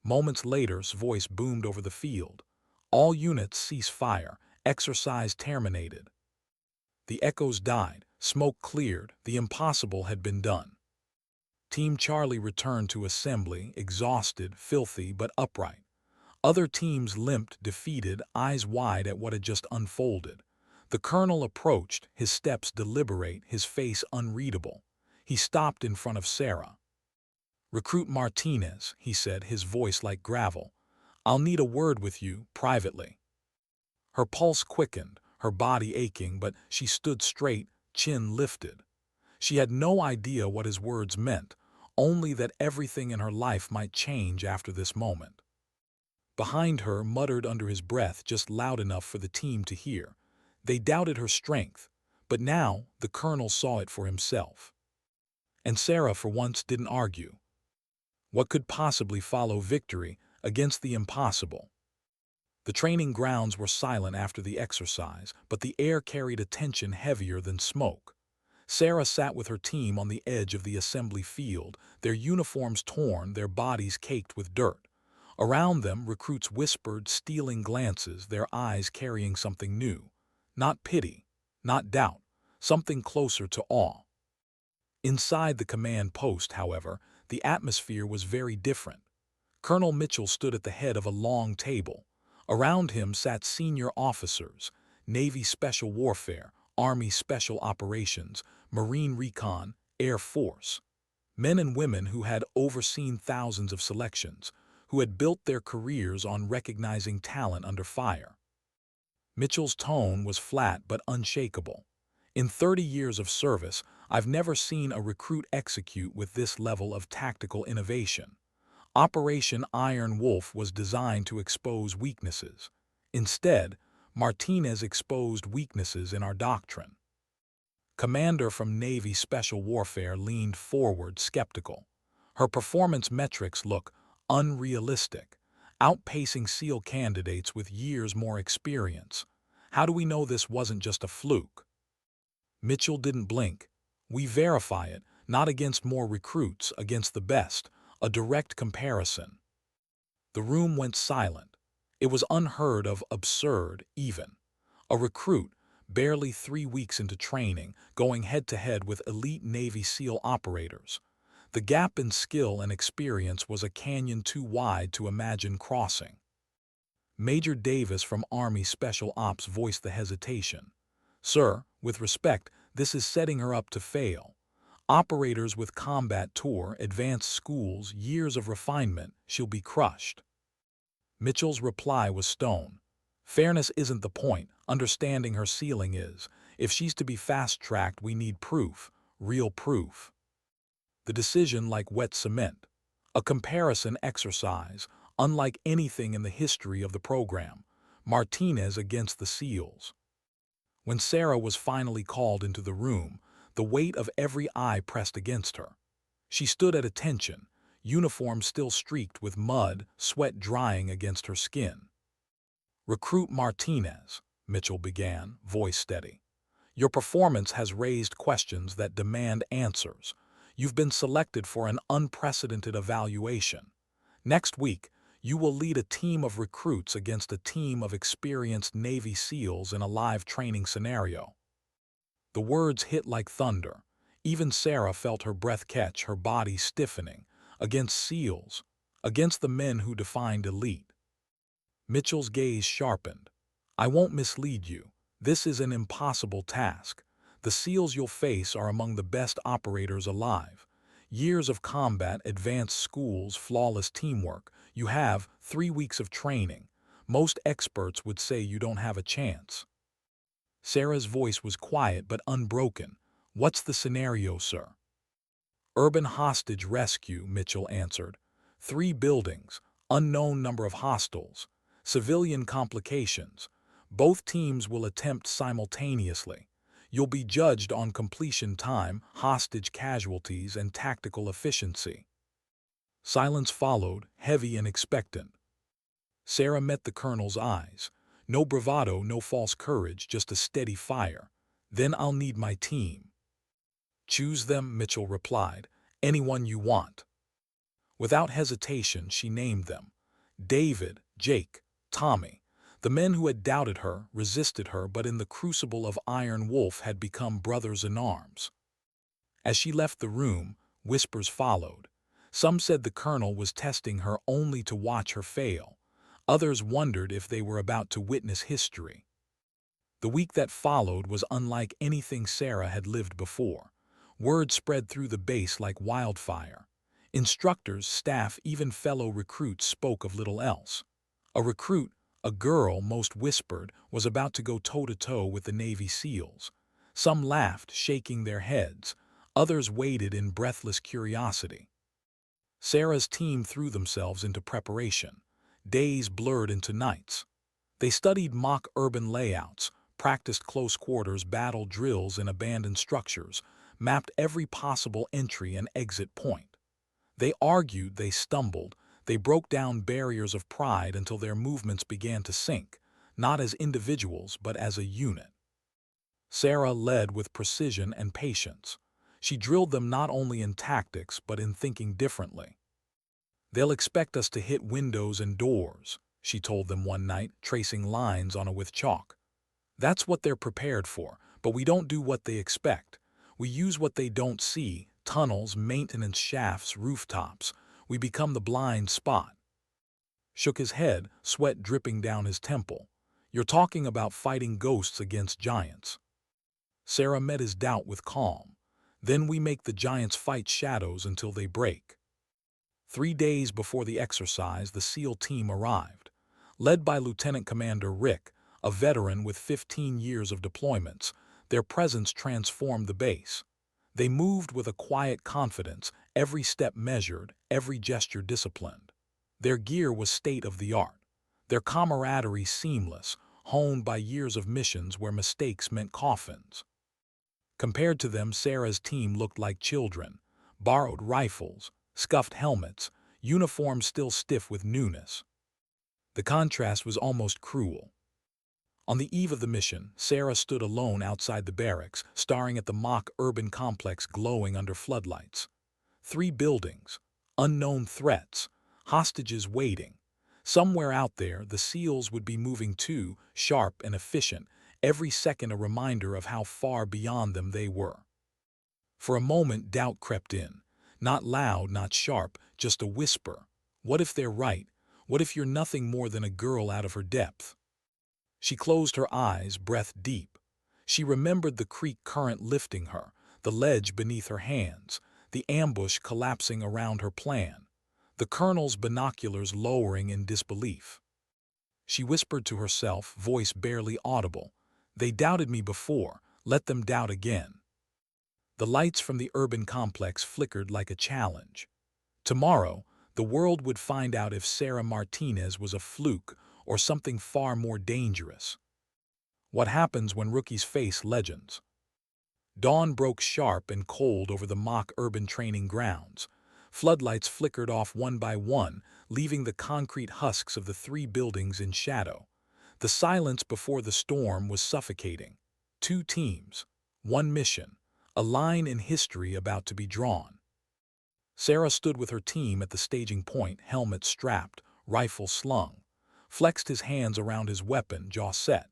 Speaker 1: Moments later, his voice boomed over the field. "All units cease fire. Exercise terminated." The echoes died, smoke cleared, the impossible had been done. Team Charlie returned to assembly, exhausted, filthy, but upright. Other teams limped, defeated, eyes wide at what had just unfolded. The colonel approached, his steps deliberate, his face unreadable. He stopped in front of Sarah. "Recruit Martinez," he said, his voice like gravel. "I'll need a word with you, privately." Her pulse quickened, her body aching, but she stood straight, chin lifted. She had no idea what his words meant, only that everything in her life might change after this moment. Behind her muttered under his breath just loud enough for the team to hear. They doubted her strength, but now the colonel saw it for himself. And Sarah for once didn't argue. What could possibly follow victory against the impossible? The training grounds were silent after the exercise, but the air carried a tension heavier than smoke. Sarah sat with her team on the edge of the assembly field, their uniforms torn, their bodies caked with dirt. Around them, recruits whispered, stealing glances, their eyes carrying something new. Not pity, not doubt, something closer to awe. Inside the command post, however, the atmosphere was very different. Colonel Mitchell stood at the head of a long table. Around him sat senior officers, Navy Special Warfare, Army Special Operations, Marine Recon, Air Force. Men and women who had overseen thousands of selections, who had built their careers on recognizing talent under fire. Mitchell's tone was flat but unshakable. In 30 years of service, I've never seen a recruit execute with this level of tactical innovation. Operation Iron Wolf was designed to expose weaknesses. Instead, Martinez exposed weaknesses in our doctrine. Commander from Navy Special Warfare leaned forward, skeptical. Her performance metrics look unrealistic, outpacing SEAL candidates with years more experience. How do we know this wasn't just a fluke? Mitchell didn't blink. We verify it, not against more recruits, against the best, a direct comparison. The room went silent. It was unheard of, absurd, even. A recruit, barely 3 weeks into training, going head-to-head with elite Navy SEAL operators. The gap in skill and experience was a canyon too wide to imagine crossing. Major Davis from Army Special Ops voiced the hesitation. Sir, with respect, this is setting her up to fail. Operators with combat tour, advanced schools, years of refinement, she'll be crushed. Mitchell's reply was stone. Fairness isn't the point, understanding her ceiling is. If she's to be fast-tracked, we need proof, real proof. The decision like wet cement. A comparison exercise, unlike anything in the history of the program. Martinez against the SEALs. When Sarah was finally called into the room, the weight of every eye pressed against her. She stood at attention, uniform still streaked with mud, sweat drying against her skin. Recruit Martinez, Mitchell began, voice steady. Your performance has raised questions that demand answers. You've been selected for an unprecedented evaluation. Next week, you will lead a team of recruits against a team of experienced Navy SEALs in a live training scenario. The words hit like thunder. Even Sarah felt her breath catch, her body stiffening. Against SEALs, against the men who defined elite. Mitchell's gaze sharpened. I won't mislead you. This is an impossible task. The SEALs you'll face are among the best operators alive. Years of combat, advanced schools, flawless teamwork. You have 3 weeks of training. Most experts would say you don't have a chance. Sarah's voice was quiet but unbroken. What's the scenario, sir? Urban hostage rescue, Mitchell answered. 3 buildings, unknown number of hostiles, civilian complications. Both teams will attempt simultaneously. You'll be judged on completion time, hostage casualties, and tactical efficiency. Silence followed, heavy and expectant. Sarah met the colonel's eyes. No bravado, no false courage, just a steady fire. Then I'll need my team. Choose them, Mitchell replied. Anyone you want. Without hesitation, she named them. David, Jake, Tommy. The men who had doubted her, resisted her, but in the crucible of Iron Wolf had become brothers in arms. As she left the room, whispers followed. Some said the colonel was testing her only to watch her fail. Others wondered if they were about to witness history. The week that followed was unlike anything Sarah had lived before. Word spread through the base like wildfire. Instructors, staff, even fellow recruits spoke of little else. A recruit, a girl, most whispered, was about to go toe-to-toe with the Navy SEALs. Some laughed, shaking their heads. Others waited in breathless curiosity. Sarah's team threw themselves into preparation. Days blurred into nights. They studied mock urban layouts, practiced close quarters battle drills in abandoned structures, mapped every possible entry and exit point. They argued, they stumbled, they broke down barriers of pride until their movements began to sync, not as individuals but as a unit. Sarah led with precision and patience. She drilled them not only in tactics but in thinking differently. "They'll expect us to hit windows and doors," she told them one night, tracing lines on with chalk. "That's what they're prepared for, but we don't do what they expect. We use what they don't see: tunnels, maintenance shafts, rooftops. We become the blind spot." Shook his head, sweat dripping down his temple. "You're talking about fighting ghosts against giants." Sarah met his doubt with calm. "Then we make the giants fight shadows until they break." 3 days before the exercise, the SEAL team arrived. Led by Lieutenant Commander Rick, a veteran with 15 years of deployments, their presence transformed the base. They moved with a quiet confidence, every step measured, every gesture disciplined. Their gear was state-of-the-art. Their camaraderie seamless, honed by years of missions where mistakes meant coffins. Compared to them, Sarah's team looked like children: borrowed rifles, scuffed helmets, uniforms still stiff with newness. The contrast was almost cruel. On the eve of the mission, Sarah stood alone outside the barracks, staring at the mock urban complex glowing under floodlights. 3 buildings, unknown threats, hostages waiting. Somewhere out there, the SEALs would be moving too, sharp and efficient, every second a reminder of how far beyond them they were. For a moment, doubt crept in. Not loud, not sharp, just a whisper. What if they're right? What if you're nothing more than a girl out of her depth? She closed her eyes, breath deep. She remembered the creek current lifting her, the ledge beneath her hands, the ambush collapsing around her plan, the colonel's binoculars lowering in disbelief. She whispered to herself, voice barely audible, "They doubted me before, let them doubt again." The lights from the urban complex flickered like a challenge. Tomorrow, the world would find out if Sarah Martinez was a fluke or something far more dangerous. What happens when rookies face legends? Dawn broke sharp and cold over the mock urban training grounds. Floodlights flickered off one by one, leaving the concrete husks of the 3 buildings in shadow. The silence before the storm was suffocating. 2 teams, 1 mission, a line in history about to be drawn. Sarah stood with her team at the staging point, helmet strapped, rifle slung. Flexed his hands around his weapon, jaw set.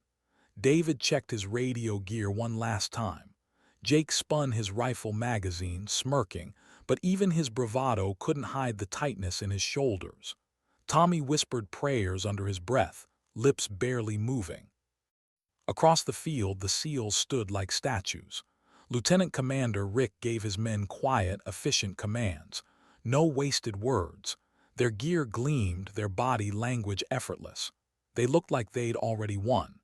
Speaker 1: David checked his radio gear one last time. Jake spun his rifle magazine, smirking, but even his bravado couldn't hide the tightness in his shoulders. Tommy whispered prayers under his breath, lips barely moving. Across the field, the SEALs stood like statues. Lieutenant Commander Rick gave his men quiet, efficient commands. No wasted words. Their gear gleamed, their body language effortless. They looked like they'd already won.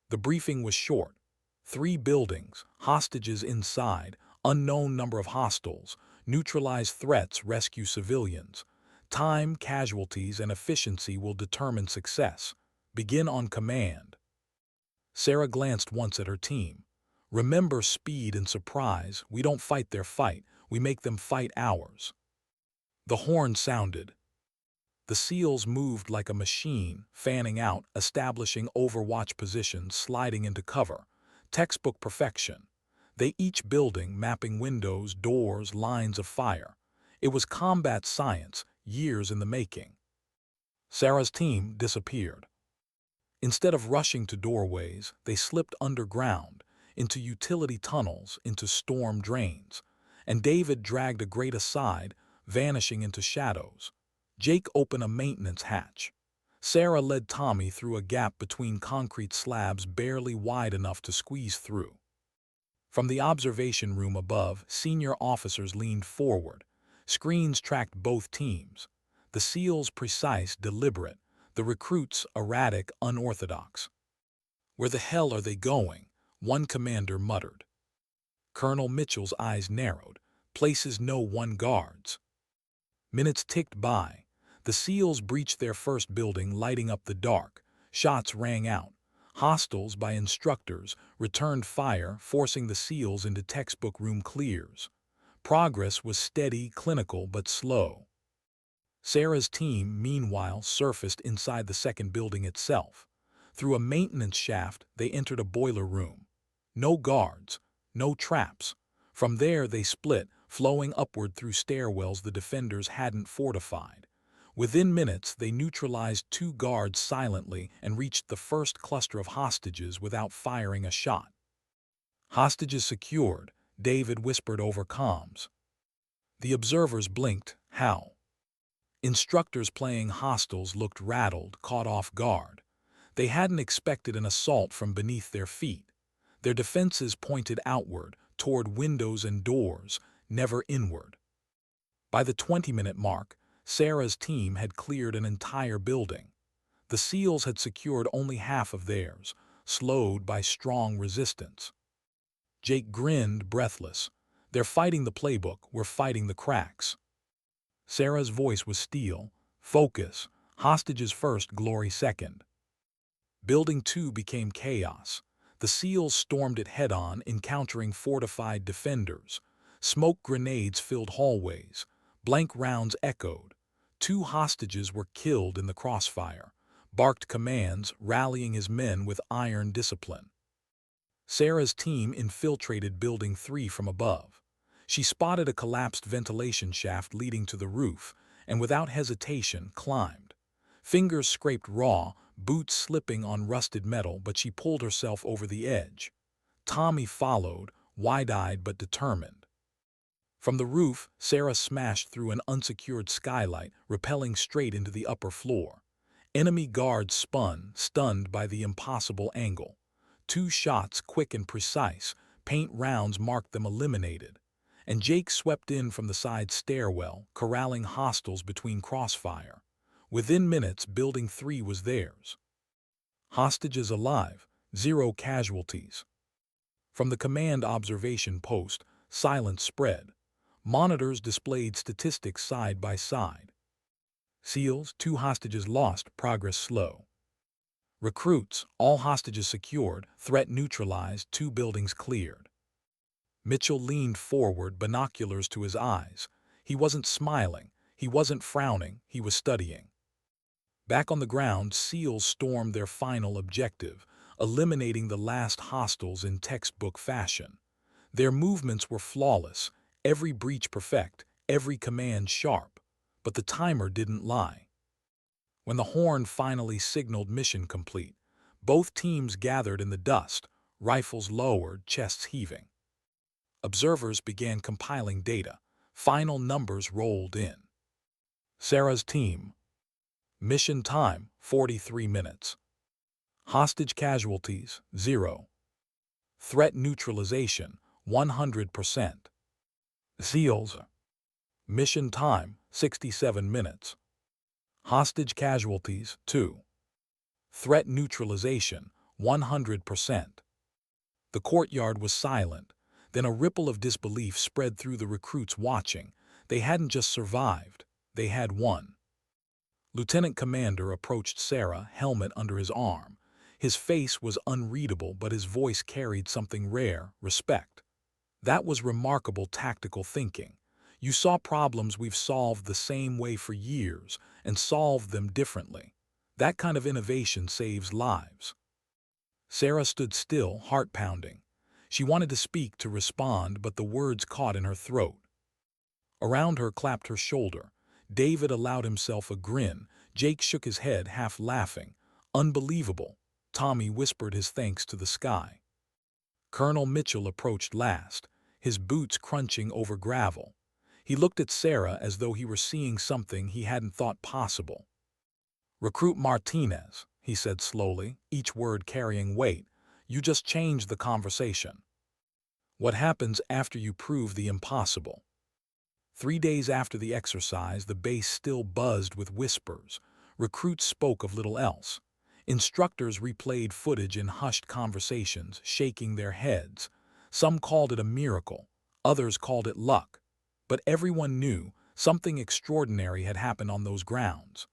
Speaker 1: The briefing was short. 3 buildings, hostages inside, unknown number of hostiles, neutralize threats, rescue civilians. Time, casualties, and efficiency will determine success. Begin on command. Sarah glanced once at her team. "Remember speed and surprise. We don't fight their fight, we make them fight ours." The horn sounded. The SEALs moved like a machine, fanning out, establishing overwatch positions, sliding into cover. Textbook perfection. They each building, mapping windows, doors, lines of fire. It was combat science, years in the making. Sarah's team disappeared. Instead of rushing to doorways, they slipped underground, into utility tunnels, into storm drains. And David dragged a grate aside, vanishing into shadows. Jake opened a maintenance hatch. Sarah led Tommy through a gap between concrete slabs barely wide enough to squeeze through. From the observation room above, senior officers leaned forward. Screens tracked both teams. The SEALs precise, deliberate. The recruits erratic, unorthodox. "Where the hell are they going?" one commander muttered. Colonel Mitchell's eyes narrowed. "Places no one guards." Minutes ticked by. The SEALs breached their first building, lighting up the dark. Shots rang out. Hostiles by instructors returned fire, forcing the SEALs into textbook room clears. Progress was steady, clinical, but slow. Sarah's team, meanwhile, surfaced inside the second building itself. Through a maintenance shaft, they entered a boiler room. No guards, no traps. From there, they split, flowing upward through stairwells the defenders hadn't fortified. Within minutes, they neutralized 2 guards silently and reached the first cluster of hostages without firing a shot. Hostages secured, David whispered over comms. The observers blinked. How? Instructors playing hostiles looked rattled, caught off guard. They hadn't expected an assault from beneath their feet. Their defenses pointed outward, toward windows and doors, never inward. By the 20-minute mark, Sarah's team had cleared an entire building. The SEALs had secured only half of theirs, slowed by strong resistance. Jake grinned, breathless. They're fighting the playbook, we're fighting the cracks. Sarah's voice was steel. Focus. Hostages first, glory second. Building 2 became chaos. The SEALs stormed it head-on, encountering fortified defenders. Smoke grenades filled hallways. Blank rounds echoed. 2 hostages were killed in the crossfire. Barked commands, rallying his men with iron discipline. Sarah's team infiltrated Building 3 from above. She spotted a collapsed ventilation shaft leading to the roof, and without hesitation climbed. Fingers scraped raw, boots slipping on rusted metal, but she pulled herself over the edge. Tommy followed, wide-eyed but determined. From the roof, Sarah smashed through an unsecured skylight, rappelling straight into the upper floor. Enemy guards spun, stunned by the impossible angle. 2 shots, quick and precise, paint rounds marked them eliminated. And Jake swept in from the side stairwell, corralling hostiles between crossfire. Within minutes, Building 3 was theirs. Hostages alive, 0 casualties. From the command observation post, silence spread. Monitors displayed statistics side by side. SEALs, 2 hostages lost, progress slow. Recruits, all hostages secured, threat neutralized, 2 buildings cleared. Mitchell leaned forward, binoculars to his eyes. He wasn't smiling, he wasn't frowning, he was studying. Back on the ground, SEALs stormed their final objective, eliminating the last hostiles in textbook fashion. Their movements were flawless, every breach perfect, every command sharp. But the timer didn't lie. When the horn finally signaled mission complete, both teams gathered in the dust, rifles lowered, chests heaving. Observers began compiling data. Final numbers rolled in. Sarah's team. Mission time, 43 minutes. Hostage casualties, 0. Threat neutralization, 100%. SEALs. Mission time, 67 minutes. Hostage casualties, 2. Threat neutralization, 100%. The courtyard was silent. Then a ripple of disbelief spread through the recruits watching. They hadn't just survived, they had won. Lieutenant Commander approached Sarah, helmet under his arm. His face was unreadable, but his voice carried something rare, respect. That was remarkable tactical thinking. You saw problems we've solved the same way for years and solved them differently. That kind of innovation saves lives. Sarah stood still, heart pounding. She wanted to speak, to respond, but the words caught in her throat. Around her clapped her shoulder. David allowed himself a grin. Jake shook his head, half laughing. Unbelievable. Tommy whispered his thanks to the sky. Colonel Mitchell approached last, his boots crunching over gravel. He looked at Sarah as though he were seeing something he hadn't thought possible. "Recruit Martinez," he said slowly, each word carrying weight. "You just changed the conversation. What happens after you prove the impossible?" 3 days after the exercise, the base still buzzed with whispers. Recruits spoke of little else. Instructors replayed footage in hushed conversations, shaking their heads. Some called it a miracle, others called it luck. But everyone knew Something extraordinary had happened on those grounds.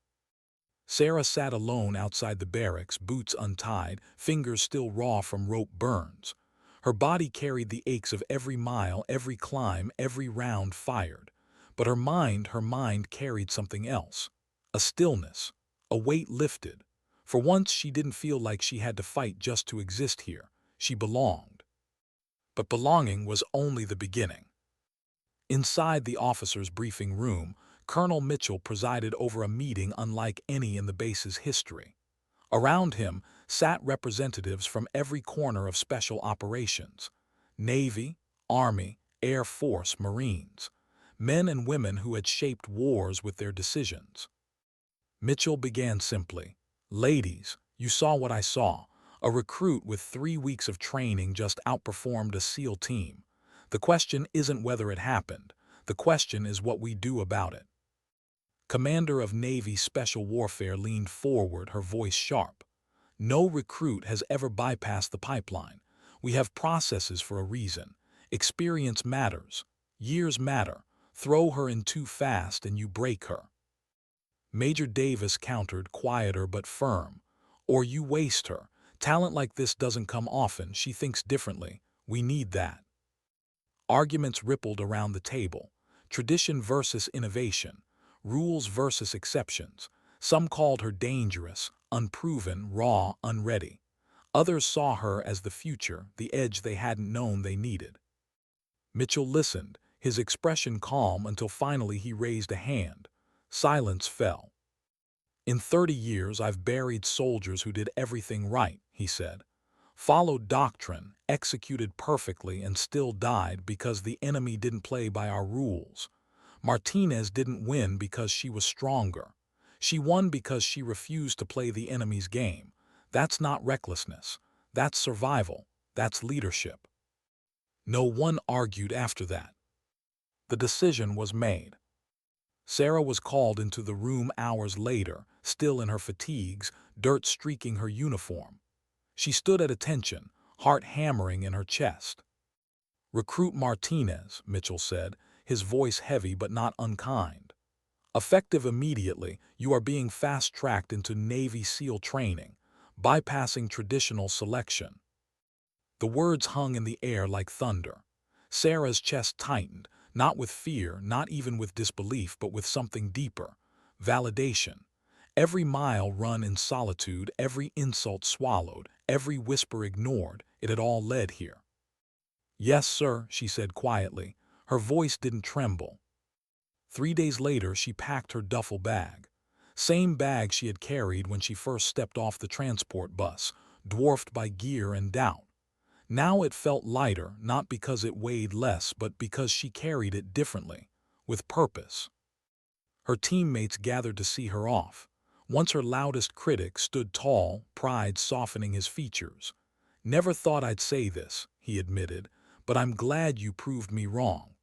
Speaker 1: Sarah sat alone outside the barracks, boots untied, fingers still raw from rope burns. Her body carried the aches of every mile, every climb, every round fired. But her mind carried something else. A stillness, a weight lifted. For once she didn't feel like she had to fight just to exist here. She belonged. But belonging was only the beginning. Inside the officers' briefing room, Colonel Mitchell presided over a meeting unlike any in the base's history. Around him sat representatives from every corner of special operations: Navy, Army, Air Force, Marines, men and women who had shaped wars with their decisions. Mitchell began simply, "Ladies, you saw what I saw. A recruit with 3 weeks of training just outperformed a SEAL team. The question isn't whether it happened. The question is what we do about it." Commander of Navy Special Warfare leaned forward, her voice sharp. "No recruit has ever bypassed the pipeline. We have processes for a reason. Experience matters. Years matter. Throw her in too fast and you break her." Major Davis countered, quieter but firm. "Or you waste her. Talent like this doesn't come often. She thinks differently. We need that." Arguments rippled around the table. Tradition versus innovation. Rules versus exceptions. Some called her dangerous, unproven, raw, unready. Others saw her as the future, the edge they hadn't known they needed. Mitchell listened, his expression calm until finally he raised a hand. Silence fell. "In 30 years I've buried soldiers who did everything right," he said. "Followed doctrine, executed perfectly, and still died because the enemy didn't play by our rules. Martinez didn't win because she was stronger. She won because she refused to play the enemy's game. That's not recklessness. That's survival. That's leadership." No one argued after that. The decision was made. Sarah was called into the room hours later, still in her fatigues, dirt streaking her uniform. She stood at attention, heart hammering in her chest. "Recruit Martinez," Mitchell said, his voice heavy but not unkind. "Effective immediately, you are being fast-tracked into Navy SEAL training, bypassing traditional selection." The words hung in the air like thunder. Sarah's chest tightened, not with fear, not even with disbelief, but with something deeper: validation. Every mile run in solitude, every insult swallowed, every whisper ignored, it had all led here. "Yes, sir," she said quietly. Her voice didn't tremble. 3 days later, she packed her duffel bag. Same bag she had carried when she first stepped off the transport bus, dwarfed by gear and doubt. Now it felt lighter, not because it weighed less, but because she carried it differently, with purpose. Her teammates gathered to see her off. Once her loudest critic stood tall, pride softening his features. "Never thought I'd say this," he admitted, "but I'm glad you proved me wrong."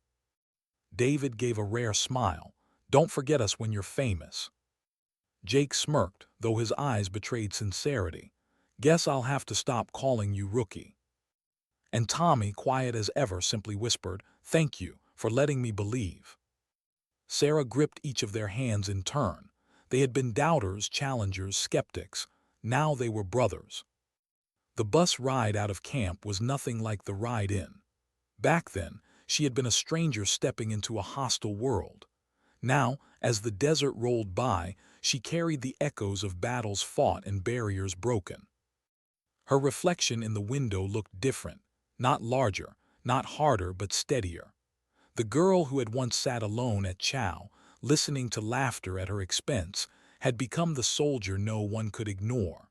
Speaker 1: David gave a rare smile. "Don't forget us when you're famous." Jake smirked, though his eyes betrayed sincerity. "Guess I'll have to stop calling you rookie." And Tommy, quiet as ever, simply whispered, "Thank you for letting me believe." Sarah gripped each of their hands in turn. They had been doubters, challengers, skeptics. Now they were brothers. The bus ride out of camp was nothing like the ride in. Back then, she had been a stranger stepping into a hostile world. Now, as the desert rolled by, she carried the echoes of battles fought and barriers broken. Her reflection in the window looked different, not larger, not harder, but steadier. The girl who had once sat alone at chow, listening to laughter at her expense, had become the soldier no one could ignore.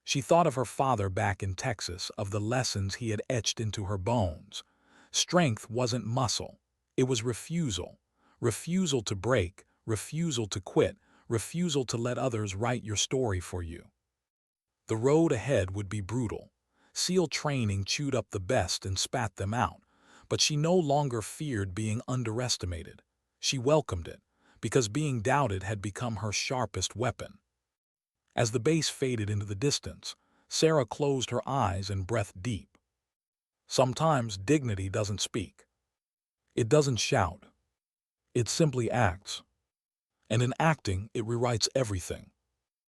Speaker 1: She thought of her father back in Texas, of the lessons he had etched into her bones. Strength wasn't muscle. It was refusal. Refusal to break, refusal to quit, refusal to let others write your story for you. The road ahead would be brutal. SEAL training chewed up the best and spat them out. But she no longer feared being underestimated. She welcomed it, because being doubted had become her sharpest weapon. As the base faded into the distance, Sarah closed her eyes and breathed deep. Sometimes dignity doesn't speak. It doesn't shout. It simply acts. And in acting, it rewrites everything.